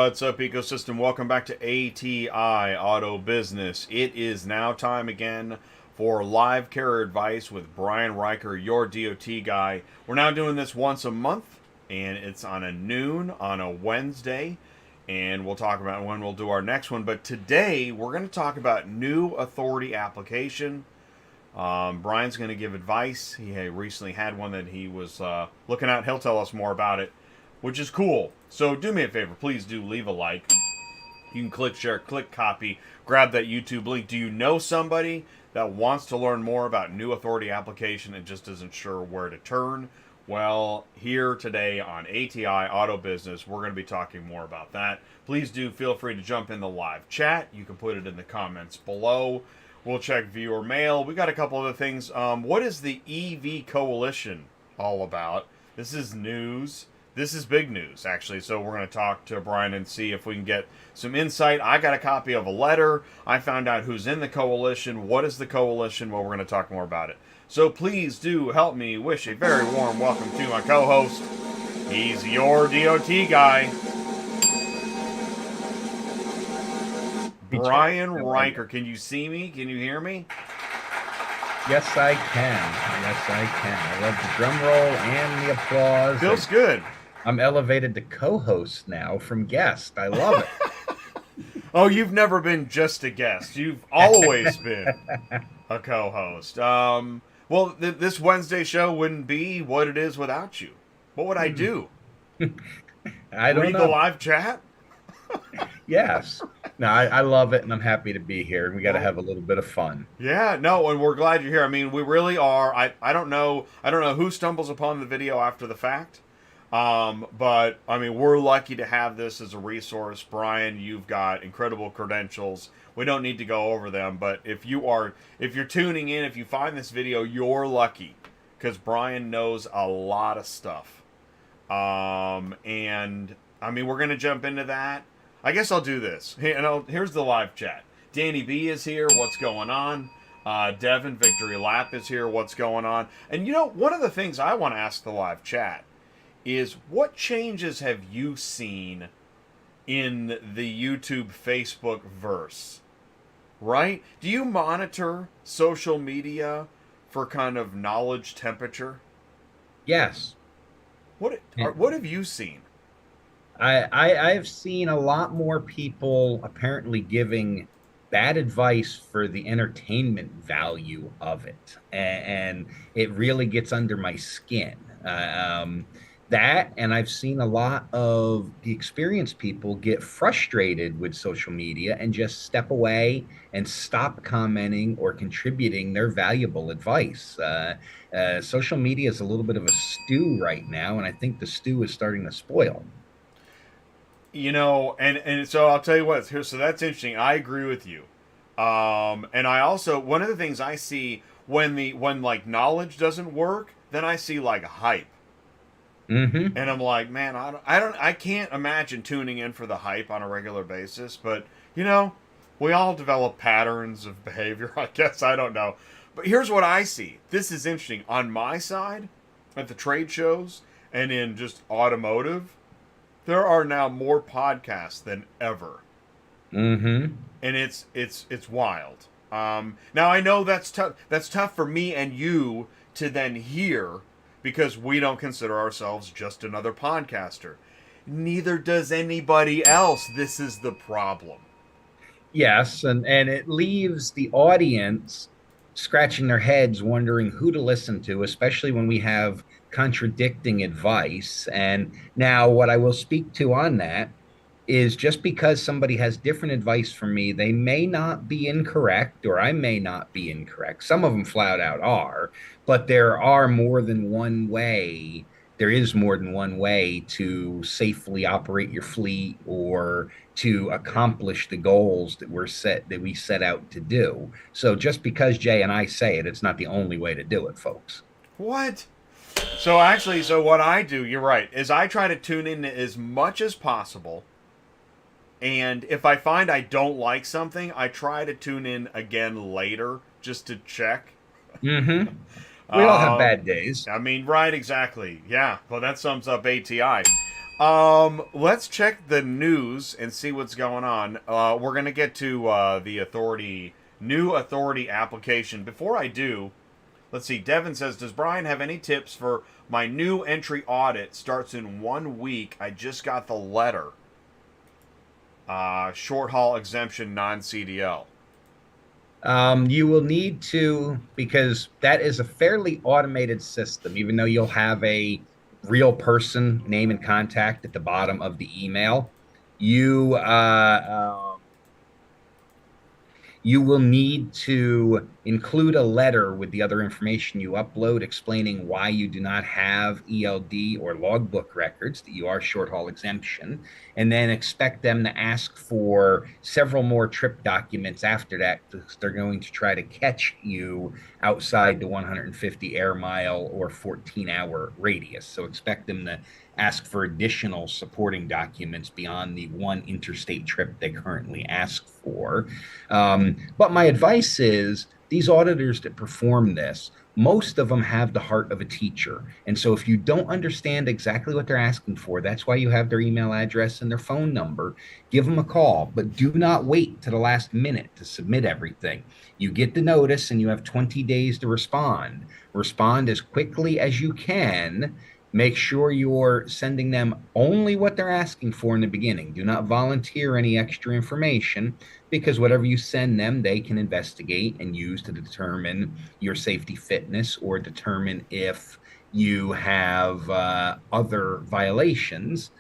What's up, ecosystem? Welcome back to ATI Auto Business. It is now time again for live carrier advice with Brian Riker, your DOT guy. We're now doing this once a month, and it's on a noon on a Wednesday, and we'll talk about when we'll do our next one. But today, we're going to talk about new authority application. Brian's going to give advice. He recently had one that he was looking at. He'll tell us more about it, which is cool. So do me a favor, please do leave a like. You can click share, click copy, grab that YouTube link. Do you know somebody that wants to learn more about new authority application and just isn't sure where to turn? Well, here today on ATI Auto Business, we're going to be talking more about that. Please do feel free to jump in the live chat. You can put it in the comments below. We'll check viewer mail. We got a couple other things. What is the EV Coalition all about? This is news. This is big news, actually, so we're going to talk to Brian and see if we can get some insight. I got a copy of a letter. I found out who's in the coalition. What is the coalition? Well, we're going to talk more about it. So please do help me wish a very warm welcome to my co-host. He's your DOT guy, Brian Riker. Can you see me? Can you hear me? Yes, I can. Yes, I can. I love the drum roll and the applause. Feels good. I'm elevated to co-host now from guest. I love it. Oh, you've never been just a guest. You've always been a co-host. Well, this Wednesday show wouldn't be what it is without you. What would I do? I don't Read know. the live chat? Yes. No, I love it, and I'm happy to be here. And we got to have a little bit of fun. Yeah, no, and we're glad you're here. I mean, we really are. I don't know who stumbles upon the video after the fact. But I mean, we're lucky to have this as a resource. Brian, you've got incredible credentials. We don't need to go over them, but if you're tuning in, if you find this video, you're lucky because Brian knows a lot of stuff. And I mean, we're gonna jump into that. I guess I'll do this. Here's the live chat. Danny B is here. What's going on? Devin Victory Lap is here. What's going on? And you know, one of the things I want to ask the live chat is what changes have you seen in the YouTube, Facebook verse? Right? Do you monitor social media for kind of knowledge temperature? Yes. What have you seen? I've seen a lot more people apparently giving bad advice for the entertainment value of it, and it really gets under my skin. That, and I've seen a lot of the experienced people get frustrated with social media and just step away and stop commenting or contributing their valuable advice. Social media is a little bit of a stew right now, and I think the stew is starting to spoil. You know, and so I'll tell you what, here, so that's interesting. I agree with you. And I also, one of the things I see when like knowledge doesn't work, then I see like hype. Mm-hmm. And I'm like, man, I can't imagine tuning in for the hype on a regular basis, but you know, we all develop patterns of behavior, I guess. I don't know. But here's what I see. This is interesting. On my side, at the trade shows and in just automotive, there are now more podcasts than ever. Mm-hmm. And it's wild. Now I know that's tough. That's tough for me and you to then hear because we don't consider ourselves just another podcaster. Neither does anybody else. This is the problem. Yes, and it leaves the audience scratching their heads wondering who to listen to, especially when we have contradicting advice. And now what I will speak to on that is just because somebody has different advice from me, they may not be incorrect, or I may not be incorrect. Some of them flat out are, but there are more than one way. There is more than one way to safely operate your fleet or to accomplish the goals that we set out to do. So just because Jay and I say it, it's not the only way to do it, folks. What? So actually, what I do, you're right, is I try to tune in as much as possible. And if I find I don't like something, I try to tune in again later just to check. Mm-hmm. We all have bad days. I mean, right, exactly. Yeah, well, that sums up ATI. Let's check the news and see what's going on. We're gonna get to the new authority application. Before I do, let's see. Devin says, "Does Brian have any tips for my new entry audit? Starts in 1 week. I just got the letter. Short haul exemption, non-CDL." You will need to, because that is a fairly automated system, even though you'll have a real person name and contact at the bottom of the email. You you will need to include a letter with the other information you upload explaining why you do not have ELD or logbook records, that you are short haul exemption, and then expect them to ask for several more trip documents after that because they're going to try to catch you outside the 150 air mile or 14-hour radius. So expect them to ask for additional supporting documents beyond the one interstate trip they currently ask for. But my advice is these auditors that perform this, most of them have the heart of a teacher. And so if you don't understand exactly what they're asking for, that's why you have their email address and their phone number. Give them a call, but do not wait to the last minute to submit everything. You get the notice and you have 20 days to respond. Respond as quickly as you can. Make sure you're sending them only what they're asking for in the beginning. Do not volunteer any extra information because whatever you send them, they can investigate and use to determine your safety fitness or determine if you have other violations.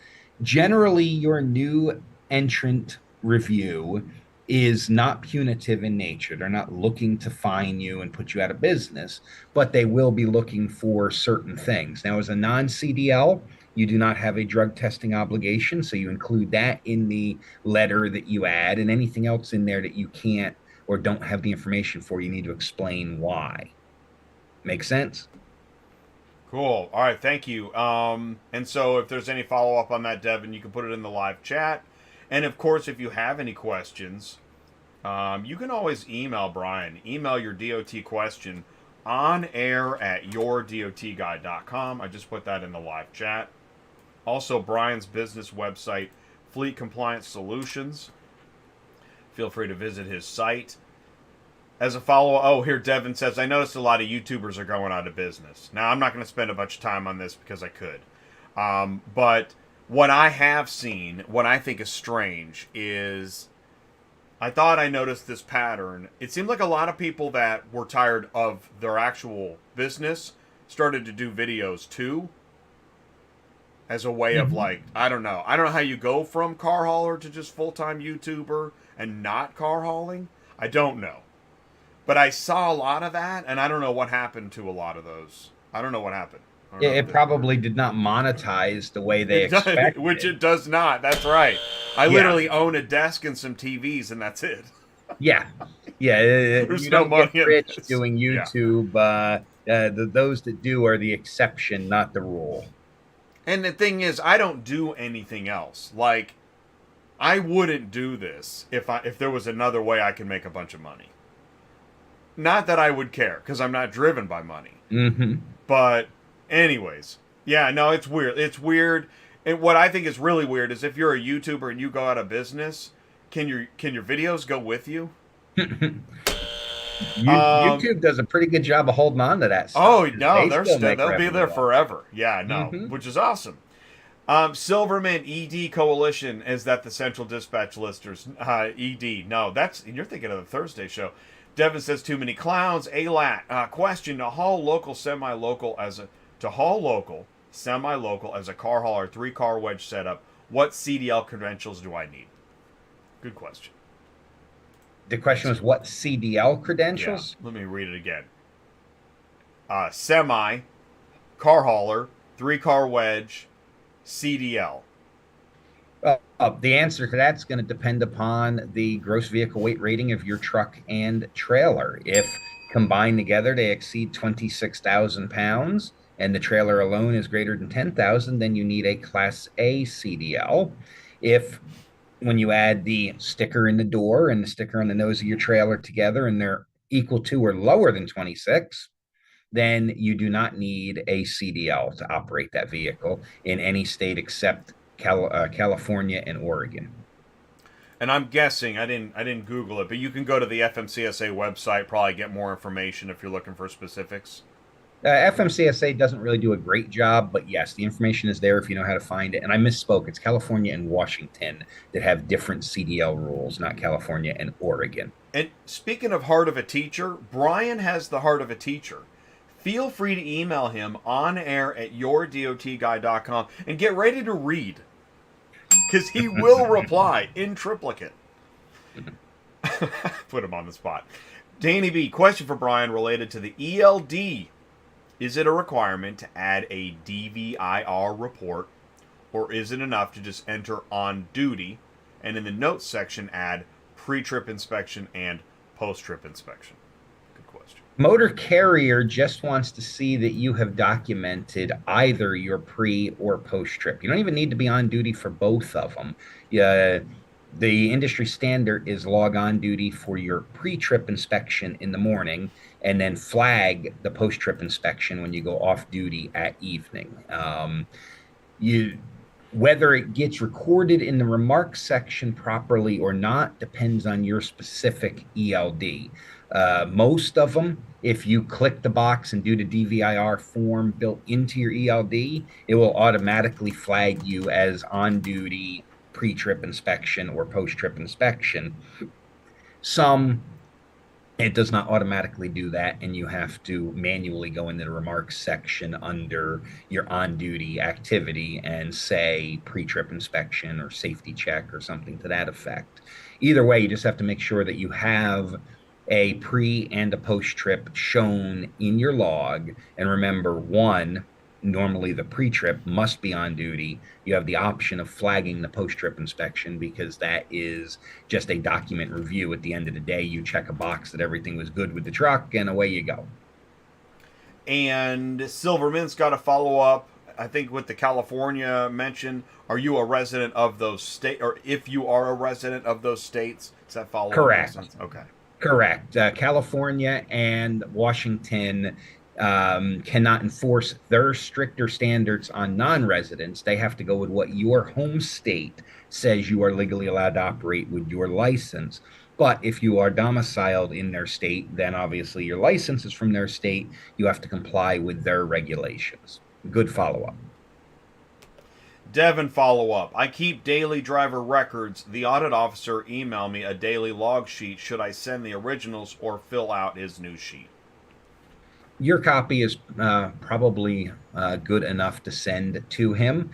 Generally, your new entrant review is not punitive in nature. They're not looking to fine you and put you out of business, but they will be looking for certain things. Now, as a non-CDL, you do not have a drug testing obligation, so you include that in the letter that you add, and anything else in there that you can't or don't have the information for, you need to explain why. Make sense? Cool. All right, thank you. And so if there's any follow up on that, Devin, you can put it in the live chat. And of course, if you have any questions, you can always email Brian. Email your DOT question on air at yourdotguy.com. I just put that in the live chat. Also, Brian's business website, Fleet Compliance Solutions. Feel free to visit his site. As a follow up, oh, here Devin says, I noticed a lot of YouTubers are going out of business. Now, I'm not going to spend a bunch of time on this because I could. But what I have seen, what I think is strange, is I thought I noticed this pattern. It seemed like a lot of people that were tired of their actual business started to do videos too. As a way of like, I don't know. I don't know how you go from car hauler to just full time YouTuber and not car hauling. I don't know. But I saw a lot of that, and I don't know what happened to a lot of those. I don't know what happened. It probably did not monetize the way they expected. Which it does not. That's right. I literally own a desk and some TVs, and that's it. Yeah. There's you no don't money get rich in this. doing YouTube. Those that do are the exception, not the rule. And the thing is, I don't do anything else. Like, I wouldn't do this if there was another way I could make a bunch of money. Not that I would care, because I'm not driven by money. Mm-hmm. But, anyways, yeah, no, it's weird. It's weird. And what I think is really weird is if you're a YouTuber and you go out of business, can your videos go with you? YouTube does a pretty good job of holding on to that stuff. Oh no, they'll be there forever. Yeah, no, which is awesome. Silverman ED Coalition, is that the Central Dispatch Listers? ED, no, that's, you're thinking of the Thursday show. Devin says too many clowns. ALAT question: to haul local, semi-local as a car hauler, 3-car wedge setup. What CDL credentials do I need? Good question. The question was what CDL credentials? Yeah, let me read it again. Semi, car hauler, 3-car wedge, CDL. The answer to that's going to depend upon the gross vehicle weight rating of your truck and trailer. If combined together they exceed 26,000 pounds and the trailer alone is greater than 10,000, then you need a Class A CDL. If when you add the sticker in the door and the sticker on the nose of your trailer together and they're equal to or lower than 26, then you do not need a CDL to operate that vehicle in any state except California and Oregon. And I'm guessing I didn't Google it, but you can go to the FMCSA website, probably get more information if you're looking for specifics. FMCSA doesn't really do a great job, but yes, the information is there if you know how to find it. And I misspoke. It's California and Washington that have different CDL rules, not California and Oregon. And speaking of heart of a teacher, Brian has the heart of a teacher. Feel free to email him on air at yourdotguy.com and get ready to read, because he will reply in triplicate. Put him on the spot. Danny B, question for Brian related to the ELD. Is it a requirement to add a DVIR report, or is it enough to just enter on duty and in the notes section add pre-trip inspection and post-trip inspection? Good question. Motor carrier just wants to see that you have documented either your pre or post trip. You don't even need to be on duty for both of them. The industry standard is log on duty for your pre-trip inspection in the morning and then flag the post-trip inspection when you go off duty at evening. You Whether it gets recorded in the remarks section properly or not depends on your specific ELD. Most of them, if you click the box and do the DVIR form built into your ELD, it will automatically flag you as on duty pre-trip inspection or post-trip inspection. Some, it does not automatically do that, and you have to manually go into the remarks section under your on-duty activity and say pre-trip inspection or safety check or something to that effect. Either way, you just have to make sure that you have a pre and a post-trip shown in your log. And remember, one, normally the pre-trip must be on duty. You have the option of flagging the post-trip inspection because that is just a document review. At the end of the day, you check a box that everything was good with the truck, and away you go. And Silverman's got a follow-up, I think, with the California mention. Are you a resident of those states? Or if you are a resident of those states, does that follow? Correct. Okay. Correct. California and Washington cannot enforce their stricter standards on non-residents. They have to go with what your home state says you are legally allowed to operate with your license. But if you are domiciled in their state, then obviously your license is from their state. You have to comply with their regulations. Good follow-up. Devin follow-up. I keep daily driver records. The audit officer emailed me a daily log sheet. Should I send the originals or fill out his new sheet? Your copy is probably good enough to send to him.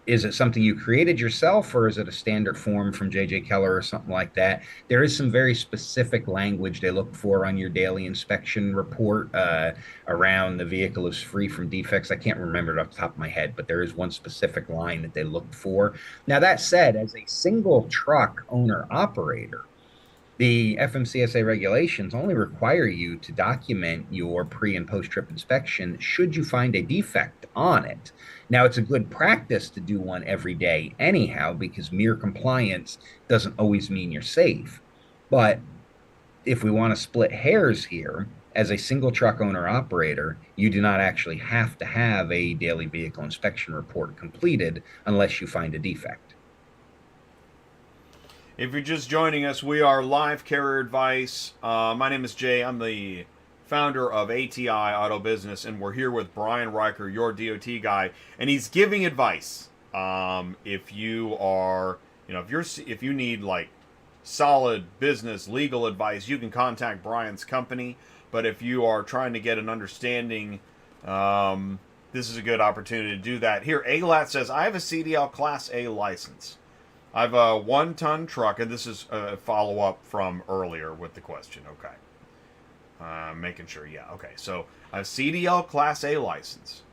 Is it something you created yourself, or is it a standard form from J.J. Keller or something like that? There is some very specific language they look for on your daily inspection report around the vehicle is free from defects. I can't remember it off the top of my head, but there is one specific line that they look for. Now, that said, as a single truck owner-operator, the FMCSA regulations only require you to document your pre and post trip inspection should you find a defect on it. Now, it's a good practice to do one every day anyhow, because mere compliance doesn't always mean you're safe. But if we want to split hairs here, as a single truck owner operator, you do not actually have to have a daily vehicle inspection report completed unless you find a defect. If you're just joining us, we are Live Carrier Advice. My name is Jay. I'm the founder of ATI Auto Business, and we're here with Brian Riker, your DOT guy, and he's giving advice. If you are, if you need like solid business legal advice, you can contact Brian's company. But if you are trying to get an understanding, this is a good opportunity to do that. Here, ALAT says, I have a CDL Class A license. I have a 1-ton truck, and this is a follow-up from earlier with the question. Okay. Making sure, yeah. Okay, so I have CDL Class A license.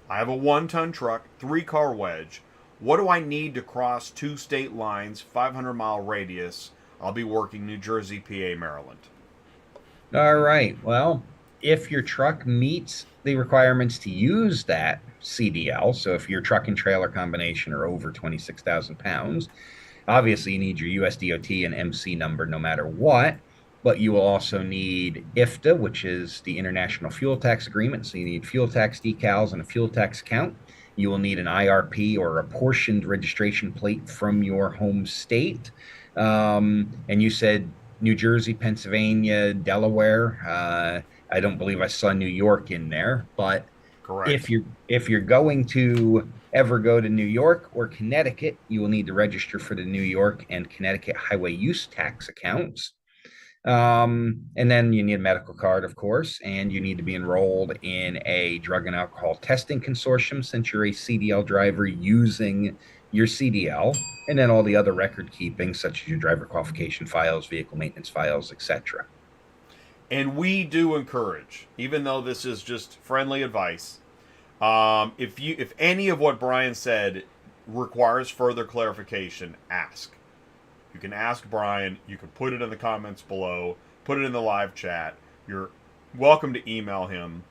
I have a 1-ton truck, 3-car wedge. What do I need to cross 2 state lines, 500-mile radius? I'll be working New Jersey, PA, Maryland. All right. Well, if your truck meets the requirements to use that CDL, so if your truck and trailer combination are over 26,000 pounds, obviously you need your USDOT and MC number no matter what. but you will also need IFTA, which is the International Fuel Tax Agreement. So you need fuel tax decals and a fuel tax account. You will need an IRP or apportioned registration plate from your home state. And you said New Jersey, Pennsylvania, Delaware. I don't believe I saw New York in there, but Correct. if you're going to ever go to New York or Connecticut, you will need to register for the New York and Connecticut highway use tax accounts. And then you need a medical card, of course, and you need to be enrolled in a drug and alcohol testing consortium since you're a CDL driver using your CDL, and then all the other record keeping, such as your driver qualification files, vehicle maintenance files, etc. And we do encourage, even though this is just friendly advice, if any of what Brian said requires further clarification, ask. You can ask Brian. You can put it in the comments below. Put it in the live chat. You're welcome to email him.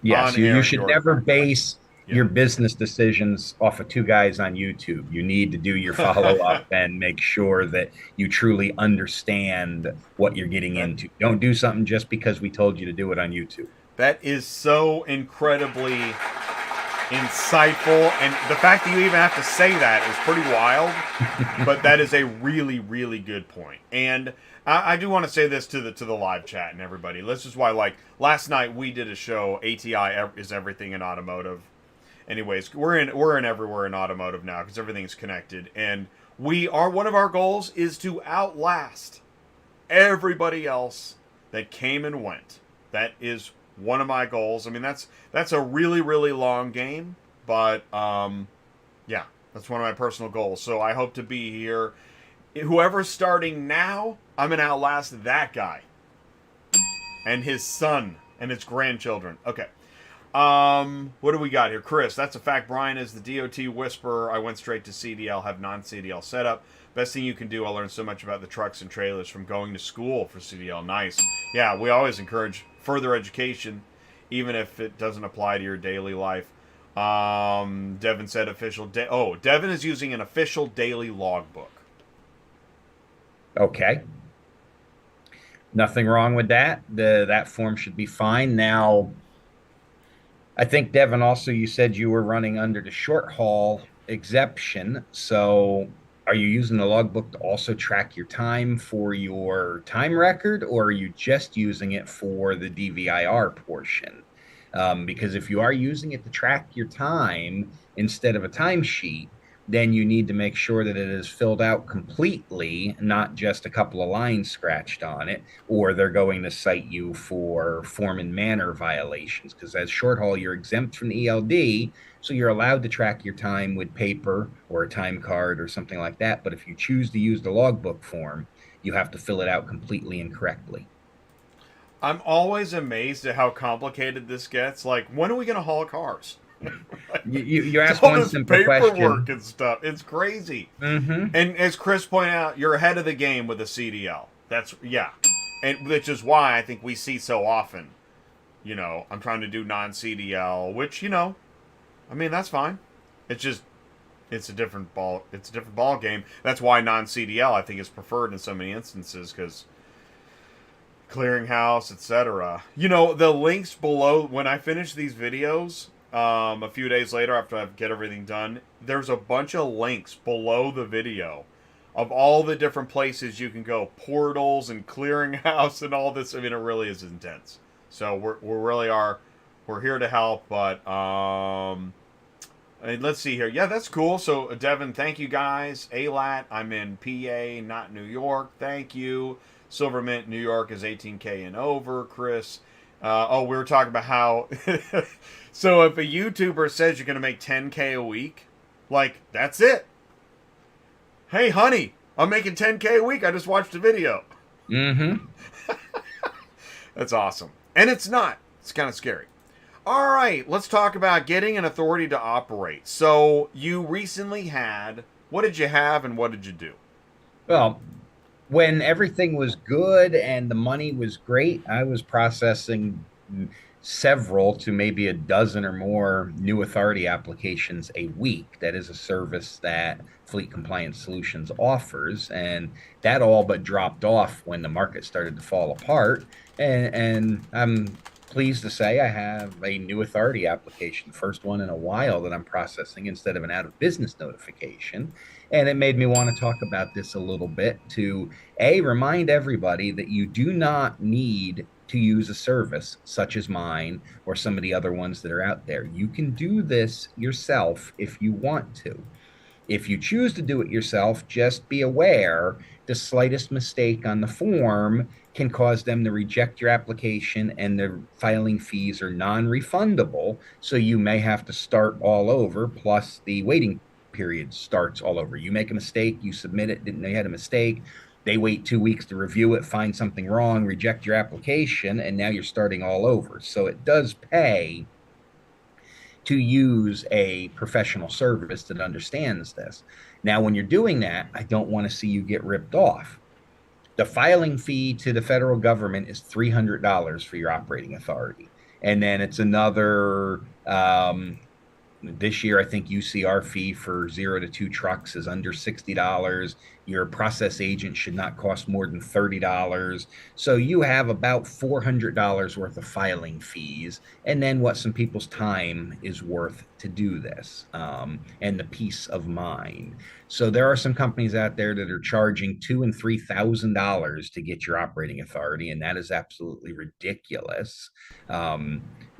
Yes, you should never base your Yeah. business decisions off of two guys on YouTube. You need to do your follow up and make sure that you truly understand what you're getting into. Don't do something just because we told you to do it on YouTube. That is so incredibly insightful, and the fact that you even have to say that is pretty wild. But that is a really, really good point. And I do want to say this to the live chat and everybody. This is why, like last night, we did a show. ATI is everything in automotive. Anyways, we're in everywhere in automotive now because everything is connected, and one of our goals is to outlast everybody else that came and went. That is one of my goals. I mean, that's a really, really long game, but yeah, that's one of my personal goals. So I hope to be here. Whoever's starting now, I'm gonna outlast that guy and his son and his grandchildren. Okay. What do we got here? Chris, that's a fact. Brian is the DOT whisperer. I went straight to CDL, have non-CDL setup. Best thing you can do. I learned so much about the trucks and trailers from going to school for CDL. Nice. Yeah, we always encourage further education, even if it doesn't apply to your daily life. Devin said Devin is using an official daily logbook. Okay. Nothing wrong with that. That form should be fine. Now, I think, Devin, also you said you were running under the short haul exemption. So are you using the logbook to also track your time for your time record, or are you just using it for the DVIR portion? Because if you are using it to track your time instead of a timesheet, then you need to make sure that it is filled out completely, not just a couple of lines scratched on it, or they're going to cite you for form and manner violations. Because as short haul, you're exempt from the ELD, so you're allowed to track your time with paper or a time card or something like that. But if you choose to use the logbook form, you have to fill it out completely and correctly. I'm always amazed at how complicated this gets. Like, when are we going to haul cars? You ask all one this simple paperwork question. and stuff. It's crazy. Mm-hmm. And as Chris pointed out, you're ahead of the game with a CDL. That's yeah, and which is why I think we see so often. I'm trying to do non-CDL, which I mean that's fine. It's just it's a different ball. It's a different ball game. That's why non-CDL I think is preferred in so many instances because clearinghouse, etc. The links below when I finish these videos. A few days later, after I get everything done, there's a bunch of links below the video of all the different places you can go, portals and clearinghouse and all this. I mean, it really is intense. So we're here to help. But I mean, let's see here. Yeah, that's cool. So Devin, thank you guys. ALAT, I'm in PA, not New York. Thank you. Silvermint, New York is 18K and over. Chris. We were talking about how. So if a YouTuber says you're going to make 10K a week, like, that's it. Hey, honey, I'm making 10K a week. I just watched a video. Mm-hmm. That's awesome. And it's not. It's kind of scary. All right, let's talk about getting an authority to operate. So you recently had, what did you have and what did you do? Well, when everything was good and the money was great, I was processing several to maybe a dozen or more new authority applications a week. That is a service that Fleet Compliance Solutions offers. And that all but dropped off when the market started to fall apart. And I'm pleased to say I have a new authority application, first one in a while that I'm processing instead of an out of business notification. And it made me want to talk about this a little bit to remind everybody that you do not need to use a service such as mine or some of the other ones that are out there. You can do this yourself if you want to. If you choose to do it yourself, just be aware the slightest mistake on the form can cause them to reject your application, and the filing fees are non-refundable. So you may have to start all over, plus the waiting period starts all over. You make a mistake, you submit it, didn't know you had a mistake. They wait 2 weeks to review it, find something wrong, reject your application, and now you're starting all over. So it does pay to use a professional service that understands this. Now, when you're doing that, I don't want to see you get ripped off. The filing fee to the federal government is $300 for your operating authority. And then it's another this year, I think UCR fee for 0 to 2 trucks is under $60. Your process agent should not cost more than $30. So you have about $400 worth of filing fees, and then what some people's time is worth to do this, and the peace of mind. So there are some companies out there that are charging $2,000 and $3,000 to get your operating authority, and that is absolutely ridiculous.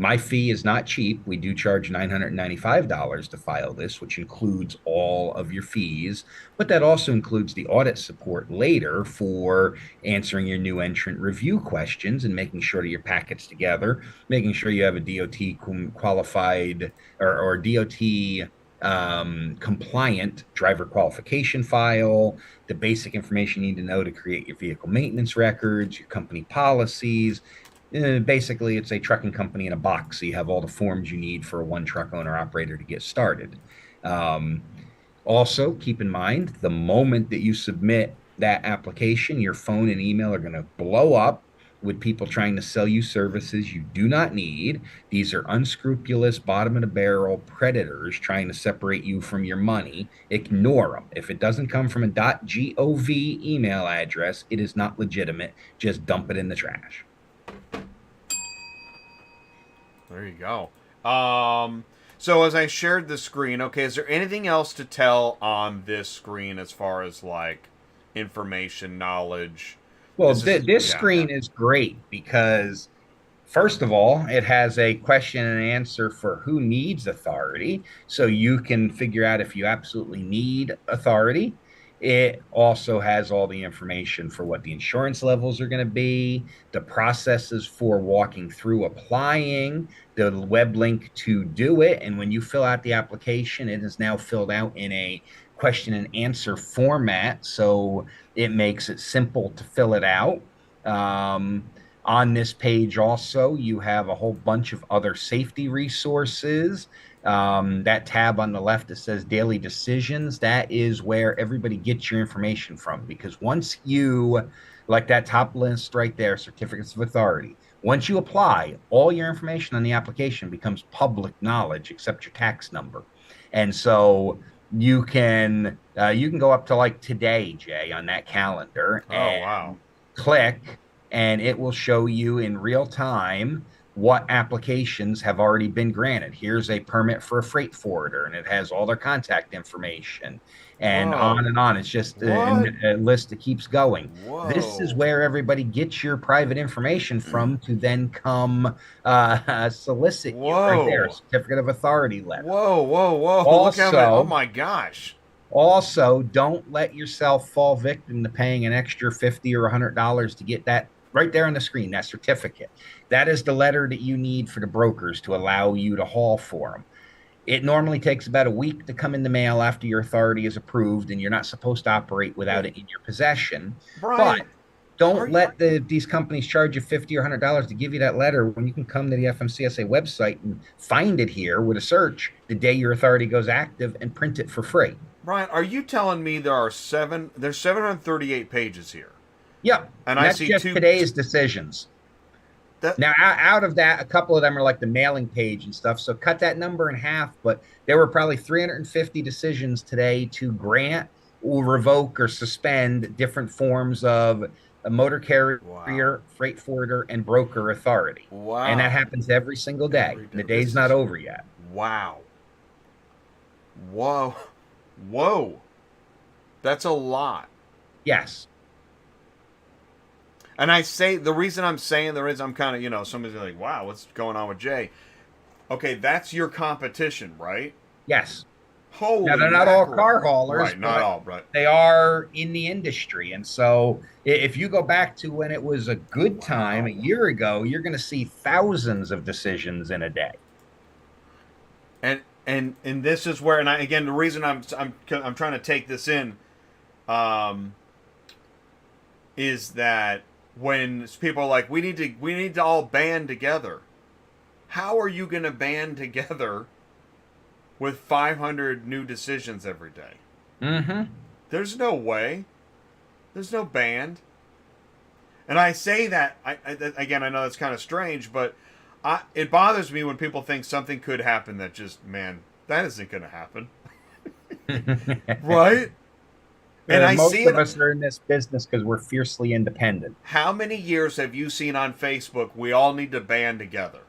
My fee is not cheap. We do charge $995 to file this, which includes all of your fees, but that also includes the audit support later for answering your new entrant review questions and making sure that your packet's together, making sure you have a DOT qualified or DOT compliant driver qualification file, the basic information you need to know to create your vehicle maintenance records, your company policies. Basically, it's a trucking company in a box. So you have all the forms you need for a one truck owner operator to get started. Also, keep in mind the moment that you submit that application, your phone and email are going to blow up with people trying to sell you services you do not need. These are unscrupulous, bottom of the barrel predators trying to separate you from your money. Ignore them. If it doesn't come from a .gov email address, it is not legitimate. Just dump it in the trash. There you go. So as I shared the screen, okay, is there anything else to tell on this screen as far as like information, knowledge? Well, this screen is great because, first of all, it has a question and answer for who needs authority. So you can figure out if you absolutely need authority. It also has all the information for what the insurance levels are going to be, the processes for walking through applying, the web link to do it. And when you fill out the application, it is now filled out in a question and answer format. So it makes it simple to fill it out. On this page also, you have a whole bunch of other safety resources. That tab on the left that says daily decisions, that is where everybody gets your information from, because once you, like that top list right there, certificates of authority, once you apply, all your information on the application becomes public knowledge except your tax number. And so you can go up to like today, Jay, on that calendar and click, and it will show you in real time what applications have already been granted. Here's a permit for a freight forwarder, and it has all their contact information, and on and on. It's just a list that keeps going. This is where everybody gets your private information from to then come solicit you right there, certificate of authority letter. Also, look how many, oh my gosh. Also, don't let yourself fall victim to paying an extra $50 or $100 to get that right there on the screen, that certificate. That is the letter that you need for the brokers to allow you to haul for them. It normally takes about a week to come in the mail after your authority is approved, and you're not supposed to operate without it in your possession. Brian, but don't let these companies charge you $50 or $100 to give you that letter when you can come to the FMCSA website and find it here with a search the day your authority goes active and print it for free. Brian, are you telling me there's 738 pages here? Yep. And that's I see just today's decisions. That Now, out of that, a couple of them are like the mailing page and stuff. So cut that number in half. But there were probably 350 decisions today to grant or revoke or suspend different forms of a motor wow. carrier, freight forwarder, and broker authority. And that Wow. happens every single day. Every day. The This day's not is over yet. wow. Whoa. Whoa. That's a lot. Yes. And I say the reason I'm saying there is I'm kind of, somebody's like, wow, what's going on with Jay? Okay, that's your competition, right? Yes. Now, Holy they're not all mackerel. car haulers, Right, not but all, right. they are in the industry. And so if you go back to when it was a good time a Wow. year ago, you're going to see thousands of decisions in a day. And this is where, and again, the reason I'm trying to take this in um is that when people are like, we need to all band together. How are you going to band together with 500 new decisions every day? Mm-hmm. There's no way. There's no band. And I say that, again, I know that's kind of strange, but it bothers me when people think something could happen that just, man, that isn't going to happen. Right? And I Most see of it. us are in this business because we're fiercely independent. How many years have you seen on Facebook, we all need to band together?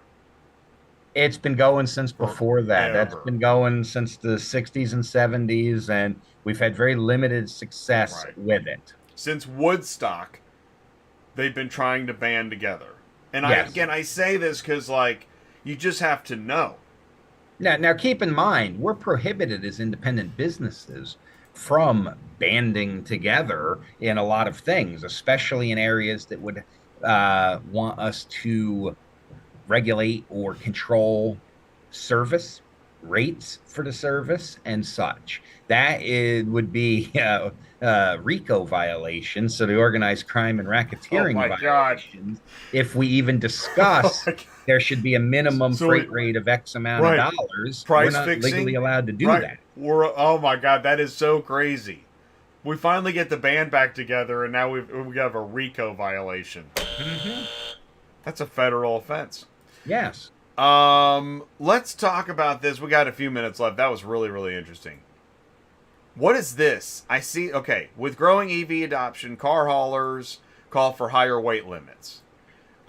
It's been going since before that. That's Forever. been going since the 60s and 70s, and we've had very limited success Right. with it. Since Woodstock, they've been trying to band together. And Yes. I say this because, like, you just have to know. Now, keep in mind, we're prohibited as independent businesses from banding together in a lot of things, especially in areas that would want us to regulate or control service rates for the service and such. That would be RICO violations, so the organized crime and Oh racketeering my God. violations. If we even Oh discuss my God. there should be a minimum So we, freight rate of X amount of right. dollars, we're Price not legally fixing? allowed to do Right. that. Oh my God, that is so crazy. We finally get the band back together, and now we have a RICO violation. Mm-hmm. That's a federal offense. Yes. Let's talk about this. We got a few minutes left. That was really, really interesting. What is this? I see. Okay, with growing EV adoption, car haulers call for higher weight limits.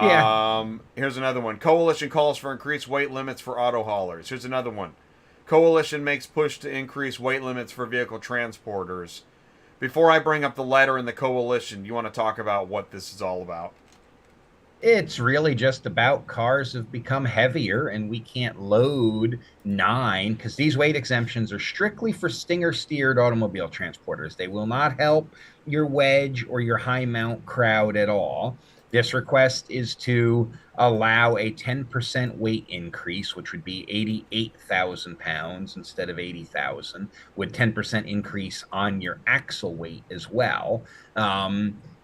Yeah. Here's another one. Coalition calls for increased weight limits for auto haulers. Here's another one. Coalition makes push to increase weight limits for vehicle transporters. Before I bring up the letter in the coalition, you want to talk about what this is all about? It's really just about cars have become heavier and we can't load nine because these weight exemptions are strictly for stinger steered automobile transporters. They will not help your wedge or your high mount crowd at all. This request is to allow a 10% weight increase, which would be 88,000 pounds instead of 80,000, with 10% increase on your axle weight as well.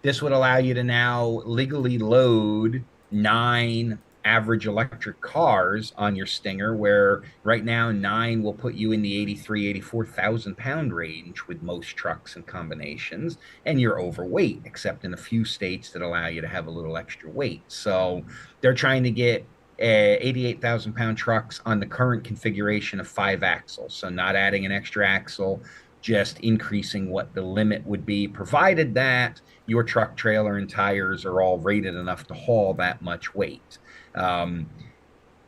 This would allow you to now legally load nine average electric cars on your Stinger, where right now nine will put you in the 83, 84,000 pound range with most trucks and combinations, and you're overweight, except in a few states that allow you to have a little extra weight. So they're trying to get 88,000 pound trucks on the current configuration of five axles. So not adding an extra axle, just increasing what the limit would be, provided that your truck, trailer, and tires are all rated enough to haul that much weight. Um,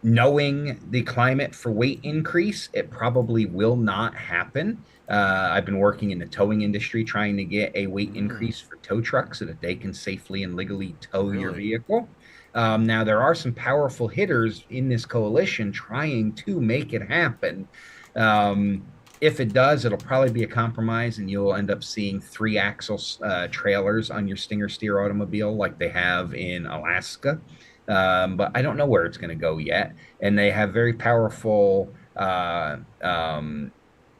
Knowing the climate for weight increase, it probably will not happen. I've been working in the towing industry trying to get a weight increase for tow trucks so that they can safely and legally tow your Really? vehicle. Now, there are some powerful hitters in this coalition trying to make it happen. Um, if it does, it'll probably be a compromise, and you'll end up seeing three axle trailers on your Stinger steer automobile like they have in Alaska. But I don't know where it's going to go yet. And they have very powerful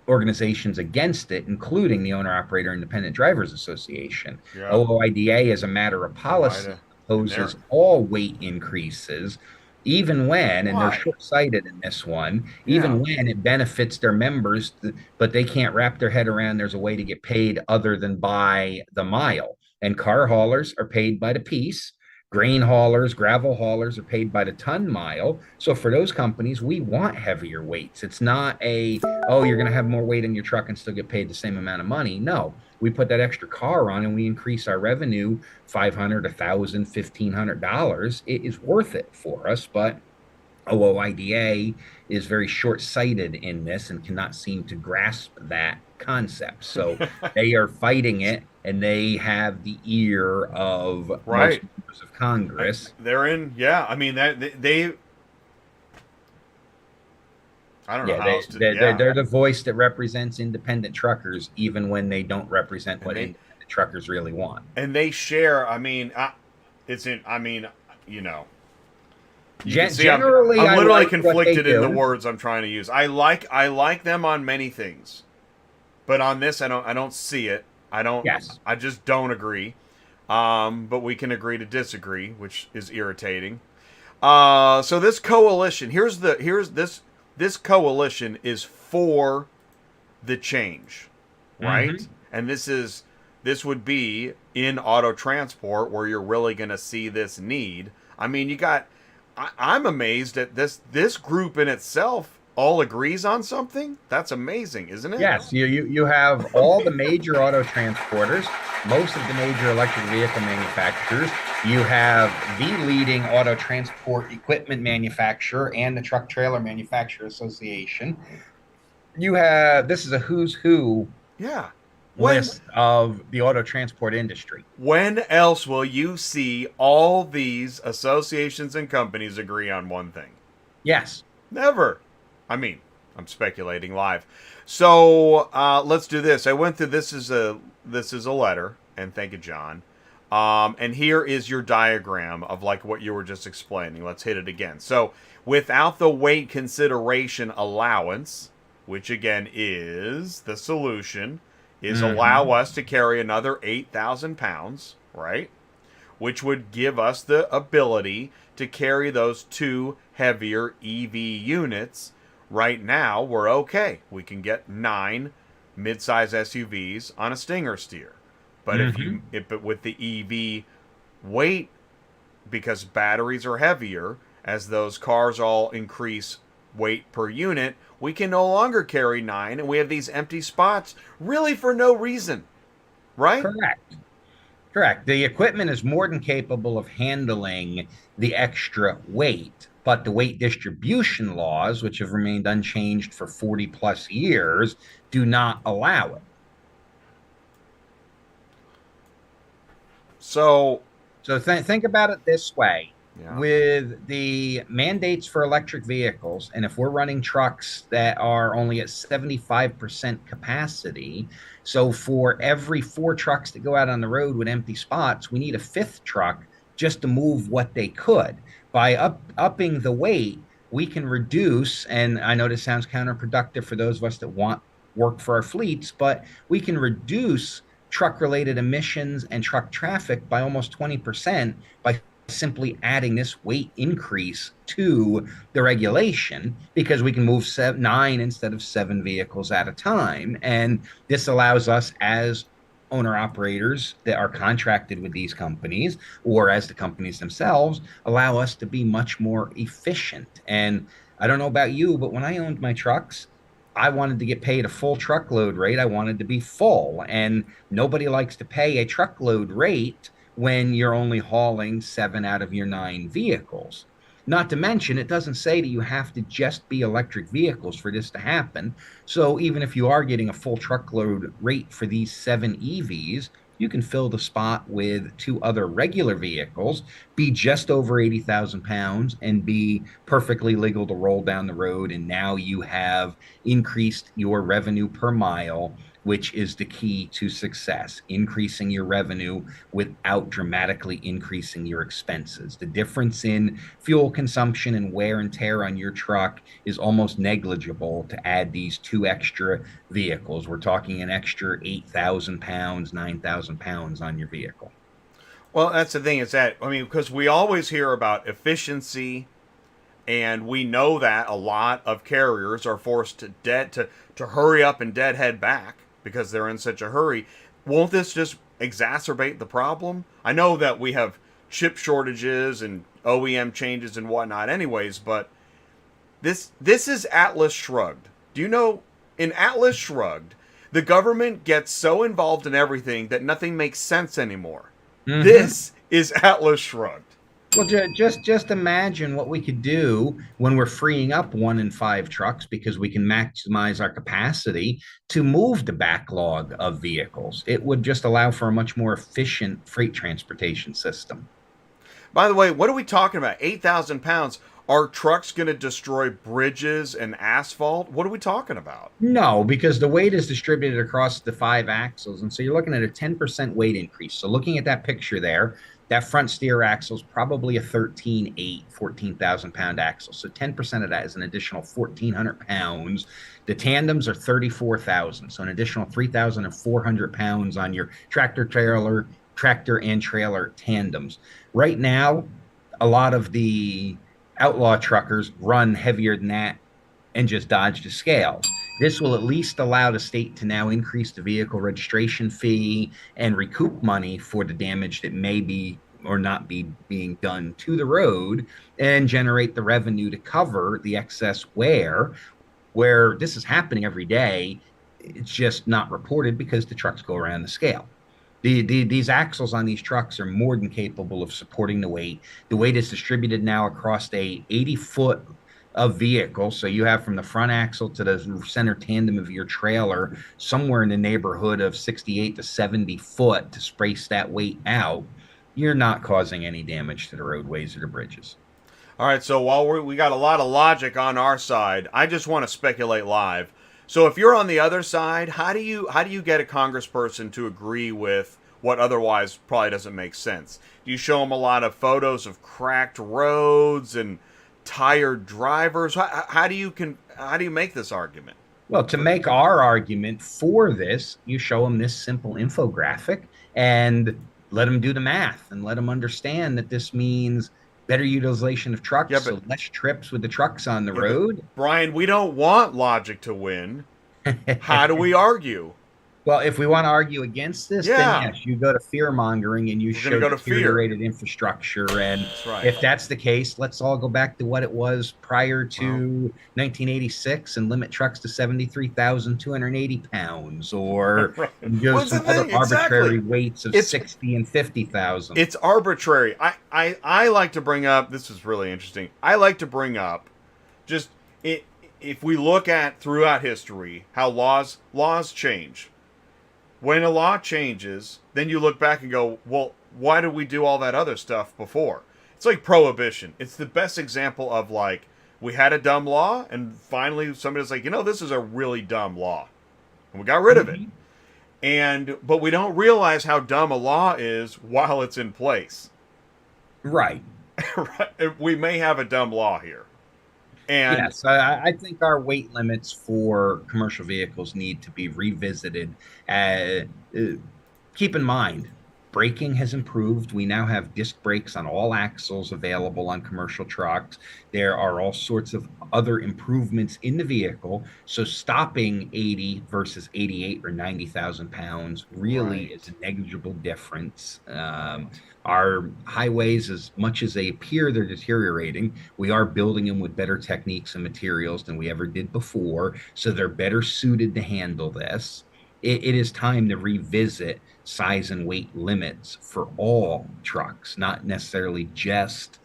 organizations against it, including the Owner Operator Independent Drivers Association. Yeah. OOIDA, as a matter of policy, OIDA. And opposes there. all weight increases, even when, and they're Why? short sighted in this one, Yeah. even when it benefits their members, but they can't wrap their head around there's a way to get paid other than by the mile. And car haulers are paid by the piece. Grain haulers, gravel haulers are paid by the ton mile. So for those companies, we want heavier weights. It's not oh, you're going to have more weight in your truck and still get paid the same amount of money. No, we put that extra car on and we increase our revenue 500, 1,000, $1,500. It is worth it for us. But OOIDA is very short-sighted in this and cannot seem to grasp that concept. So they are fighting it, and they have the ear of most Right. members of Congress. They're in, yeah. I mean, they I don't know Yeah, how else to, yeah. they're the voice that represents independent truckers, even when they don't represent And what they independent truckers really want. share. I mean, it's in. I mean, you know, you can see Generally, I'm I literally like what they conflicted in the do. words I'm trying to use. I like them on many things, but on this I don't see it. Yes. I just don't agree. But we can agree to disagree, which is irritating. So this coalition, here's this coalition is for the change, right? Hmm. And this would be in auto transport where you're really going to see this need. I mean, I'm amazed at this group in itself all agrees on something. That's amazing, isn't it? Yes, you have all the major auto transporters, most of the major electric vehicle manufacturers. You have the leading auto transport equipment manufacturer and the Truck Trailer Manufacturer Association. You have this is a who's who Yeah. When list of the auto transport industry. when else will you see all these associations and companies agree on one thing? Yes. Never. I mean, I'm speculating live. So let's do this. I went through this is a letter, and thank you, John. And here is your diagram of like what you were just explaining. Let's hit it again. So without the weight consideration allowance, which again is the solution, is allow Mhm. us to carry another 8,000 pounds, right? Which would give us the ability to carry those two heavier EV units. Right now, we're okay. We can get 9 midsize SUVs on a Stinger steer. But Mhm. but with the EV weight, because batteries are heavier, as those cars all increase weight per unit, we can no longer carry 9, and we have these empty spots really for no reason, right? Correct. Correct. The equipment is more than capable of handling the extra weight, but the weight distribution laws, which have remained unchanged for 40 plus years, do not allow it. So, So think about it this way. yeah. With the mandates for electric vehicles, and if we're running trucks that are only at 75% capacity, so for every 4 trucks that go out on the road with empty spots, we need a 5th truck just to move what they could. By upping the weight, we can reduce, and I know this sounds counterproductive for those of us that want work for our fleets, but we can reduce truck related emissions and truck traffic by almost 20% by simply adding this weight increase to the regulation because we can move 9 instead of 7 vehicles at a time. And this allows us as owner operators that are contracted with these companies or as the companies themselves allow us to be much more efficient. And I don't know about you, but when I owned my trucks, I wanted to get paid a full truckload rate. I wanted to be full. And nobody likes to pay a truckload rate when you're only hauling 7 out of your 9 vehicles. Not to mention, it doesn't say that you have to just be electric vehicles for this to happen. So even if you are getting a full truckload rate for these 7 EVs, you can fill the spot with 2 other regular vehicles, be just over 80,000 pounds, and be perfectly legal to roll down the road. And now you have increased your revenue per mile, which is the key to success, increasing your revenue without dramatically increasing your expenses. The difference in fuel consumption and wear and tear on your truck is almost negligible to add these 2 extra vehicles. We're talking an extra 8,000 pounds, 9,000 pounds on your vehicle. Well, that's the thing is that, I mean, because we always hear about efficiency, and we know that a lot of carriers are forced to hurry up and deadhead back because they're in such a hurry. Won't this just exacerbate the problem? I know that we have chip shortages and OEM changes and whatnot anyways, but this is Atlas Shrugged. Do you know, in Atlas Shrugged, the government gets so involved in everything that nothing makes sense anymore. Mm-hmm. This is Atlas Shrugged. Well, just imagine what we could do when we're freeing up 1 in 5 trucks because we can maximize our capacity to move the backlog of vehicles. It would just allow for a much more efficient freight transportation system. By the way, what are we talking about? 8,000 pounds. Are trucks going to destroy bridges and asphalt? What are we talking about? No, because the weight is distributed across the 5 axles. And so you're looking at a 10% weight increase. So looking at that picture there, that front steer axle is probably a 13.8, 14,000 pound axle. So 10% of that is an additional 1,400 pounds. The tandems are 34,000. So an additional 3,400 pounds on your tractor and trailer tandems. Right now, a lot of the outlaw truckers run heavier than that and just dodge the scales. This will at least allow the state to now increase the vehicle registration fee and recoup money for the damage that may be or not be being done to the road and generate the revenue to cover the excess wear where this is happening every day. It's just not reported because the trucks go around the scale. These axles on these trucks are more than capable of supporting the weight. The weight is distributed now across a 80-foot of vehicle. So you have from the front axle to the center tandem of your trailer, somewhere in the neighborhood of 68 to 70 foot to space that weight out. You're not causing any damage to the roadways or the bridges. All right, so while we got a lot of logic on our side, I just want to speculate live. So if you're on the other side, how do you get a congressperson to agree with what otherwise probably doesn't make sense? Do you show them a lot of photos of cracked roads and tired drivers? How do you make this argument? Well, to make our argument for this, you show them this simple infographic and let them do the math and let them understand that this means better utilization of trucks, so less trips with the trucks on the road. Brian, we don't want logic to win. How do we argue? Well, if we want to argue against this, then yes, you go to fear mongering and you show deteriorated infrastructure. And if that's the case, let's all go back to what it was prior to 1986 and limit trucks to 73,280 pounds or some other arbitrary weights of 60 and 50,000. It's arbitrary. I like to bring up, this is really interesting. I like to bring up just if we look at throughout history how laws change. When a law changes, then you look back and go, well, why did we do all that other stuff before? It's like prohibition. It's the best example of like, we had a dumb law, and finally somebody's like, this is a really dumb law. And we got rid of it. But we don't realize how dumb a law is while it's in place. Right. We may have a dumb law here. And yes, I think our weight limits for commercial vehicles need to be revisited. Keep in mind, braking has improved. We now have disc brakes on all axles available on commercial trucks. There are all sorts of other improvements in the vehicle. So stopping 80 versus 88 or 90,000 pounds really is a negligible difference. Our highways, as much as they appear they're deteriorating, we are building them with better techniques and materials than we ever did before. So they're better suited to handle this. It is time to revisit size and weight limits for all trucks, not necessarily just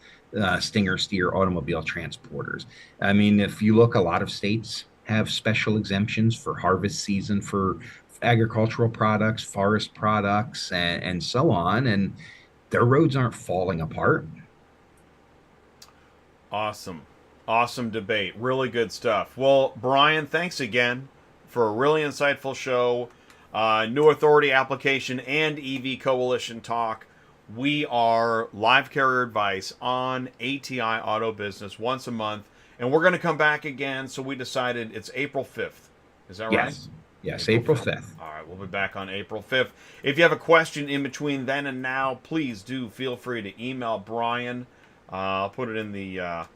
stinger steer automobile transporters. I mean, if you look, a lot of states have special exemptions for harvest season for agricultural products, forest products, and so on. And their roads aren't falling apart. Awesome debate. Really good stuff. Well, Brian, thanks again for a really insightful show. New authority application and EV coalition talk. We are live carrier advice on ATI Auto Business once a month, and we're going to come back again. So we decided it's April 5th. Is that right? Yes, April 5th. All right, we'll be back on April 5th. If you have a question in between then and now, please do feel free to email Brian. I'll put it in the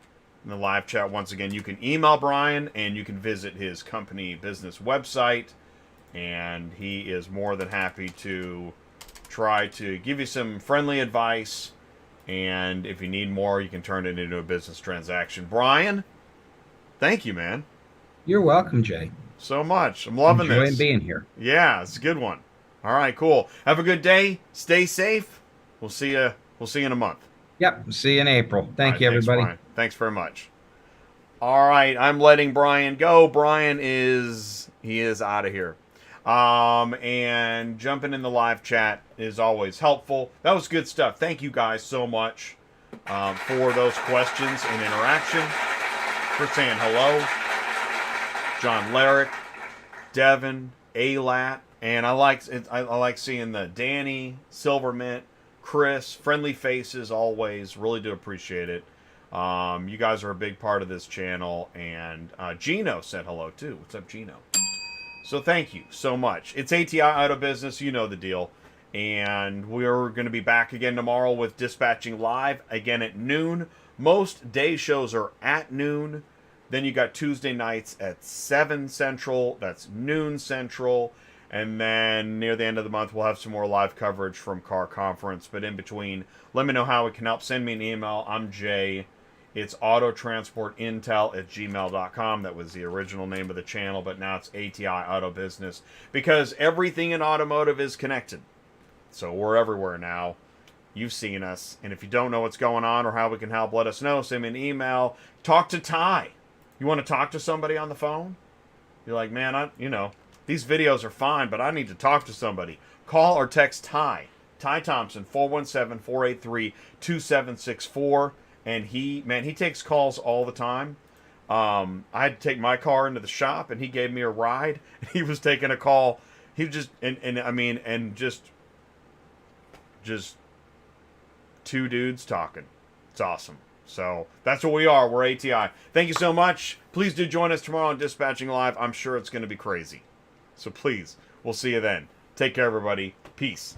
live chat once again. You can email Brian, and you can visit his company business website, and he is more than happy to try to give you some friendly advice And if you need more, you can turn it into a business transaction. Brian, thank you, man. You're welcome, Jay. So much. I'm loving Enjoying this. being here. Yeah, it's a good one. All right, cool. Have a good day. Stay safe. We'll see you. We'll see you in a month. Yep. See you in April. Thank you, Thanks, everybody. Brian. Thanks very much. All right, I'm letting Brian go. Brian is out of here. And jumping in the live chat is always helpful. That was good stuff. Thank you guys so much for those questions and interaction. For saying hello. John Larrick, Devin, Alat, and I like seeing the Danny, Silvermint, Chris, friendly faces always. Really do appreciate it. You guys are a big part of this channel, and Gino said hello too. What's up, Gino? So thank you so much. It's ATI Auto Business, you know the deal, and we're going to be back again tomorrow with Dispatching Live again at noon. Most day shows are at noon. Then you got Tuesday nights at 7 Central. That's noon Central. And then near the end of the month, we'll have some more live coverage from Car Conference. But in between, let me know how we can help. Send me an email. I'm Jay. It's autotransportintel@gmail.com. That was the original name of the channel, but now it's ATI Auto Business. Because everything in automotive is connected. So we're everywhere now. You've seen us. And if you don't know what's going on or how we can help, let us know. Send me an email. Talk to Ty. You want to talk to somebody on the phone? You're like, man, these videos are fine, but I need to talk to somebody. Call or text Ty Thompson, 417-483-2764. And he takes calls all the time. I had to take my car into the shop, and he gave me a ride. He was taking a call. He just, just two dudes talking. It's awesome. So that's what we are. We're ATI. Thank you so much. Please do join us tomorrow on Dispatching Live. I'm sure it's going to be crazy. So please, we'll see you then. Take care, everybody. Peace.